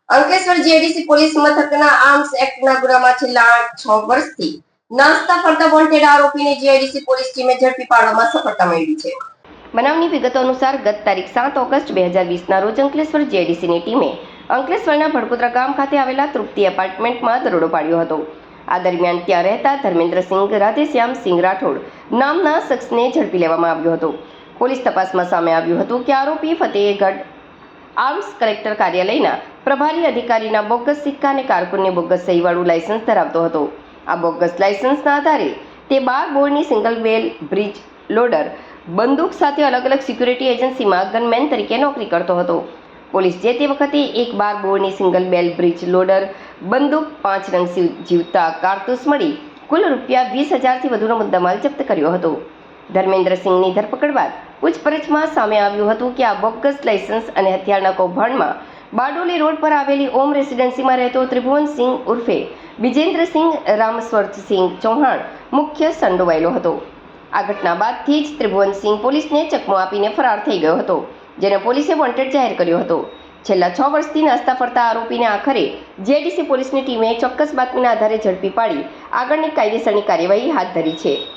Ankleshwar GIDC police મથકના arms એક્ટના ગુનામાં છેલ્લા 6 વર્ષથી નાસ્તા ફરતા વોન્ટેડ આરોપીને જીઆઈડીસી પોલીસ ટીમે ઝડપી પાડવામાં સફળતા મેળવી છે। બનાવની વિગતો અનુસાર ગત તારીખ 7 ઓગસ્ટ 2020ના રોજ અંકલેશ્વર જીઆઈડીસીની ટીમે અંકલેશ્વરના ભડકોદરા ગામ ખાતે આવેલા તૃપ્તિ એપાર્ટમેન્ટમાં દરોડો પાડ્યો હતો। આ દરમિયાન ત્યાં રહેતા ધર્મેન્દ્રસિંહ રાધેશ્યામસિંહ રાઠોડ નામના શખ્સને ઝડપી લેવામાં આવ્યો હતો। પોલીસ તપાસમાં સામે આવ્યું હતું કે આરોપી ફતેહગઢ આર્મ્સ કલેક્ટર કાર્યાલયના પ્રભારી અધિકારીના બોગસ સિક્કા અને કારકુનની બોગસ સહીવાળું લાયસન્સ ધરાવતો હતો। આ બોગસ લાયસન્સના આધારે તે 12 બોરની સિંગલ બેલ બ્રિજ લોડર બંદૂક સાથે અલગ અલગ સિક્યુરિટી એજન્સીમાં ગનમેન તરીકે નોકરી કરતો હતો। પોલીસ જે તે વખતે એક 12 બોરની સિંગલ બેલ બ્રિજ લોડર બંદૂક 5 રંગ જીવતા કારતૂસ મળી કુલ ₹20,000થી વધુનો મુદ્દામાલ જપ્ત કર્યો હતો। ધર્મેન્દ્રસિંહની ધરપકડ બાદ પૂછપરછમાં સામે આવ્યું હતું કે આ બોગસ લાયસન્સ અને હથિયારના કૌભાંડમાં બારડોલી રોડ પર આવેલી ઓમ રેસિડેન્સીમાં રહેતો ત્રિભુવનસિંહ ઉર્ફે વિજેન્દ્રસિંહ રામસ્વરસિંહ ચૌહાણ મુખ્ય સંડોવાયેલો હતો। આ ઘટના બાદથી જ ત્રિભુવનસિંહ પોલીસને ચકમો આપીને ફરાર થઈ ગયો હતો, જેને પોલીસે વોન્ટેડ જાહેર કર્યો હતો। છેલ્લા 6 વર્ષથી નાસ્તા ફરતા આરોપીને આખરે જીઆઈડીસી પોલીસની ટીમે ચોક્કસ બાતમીના આધારે ઝડપી પાડી આગળની કાયદેસરની કાર્યવાહી હાથ ધરી છે।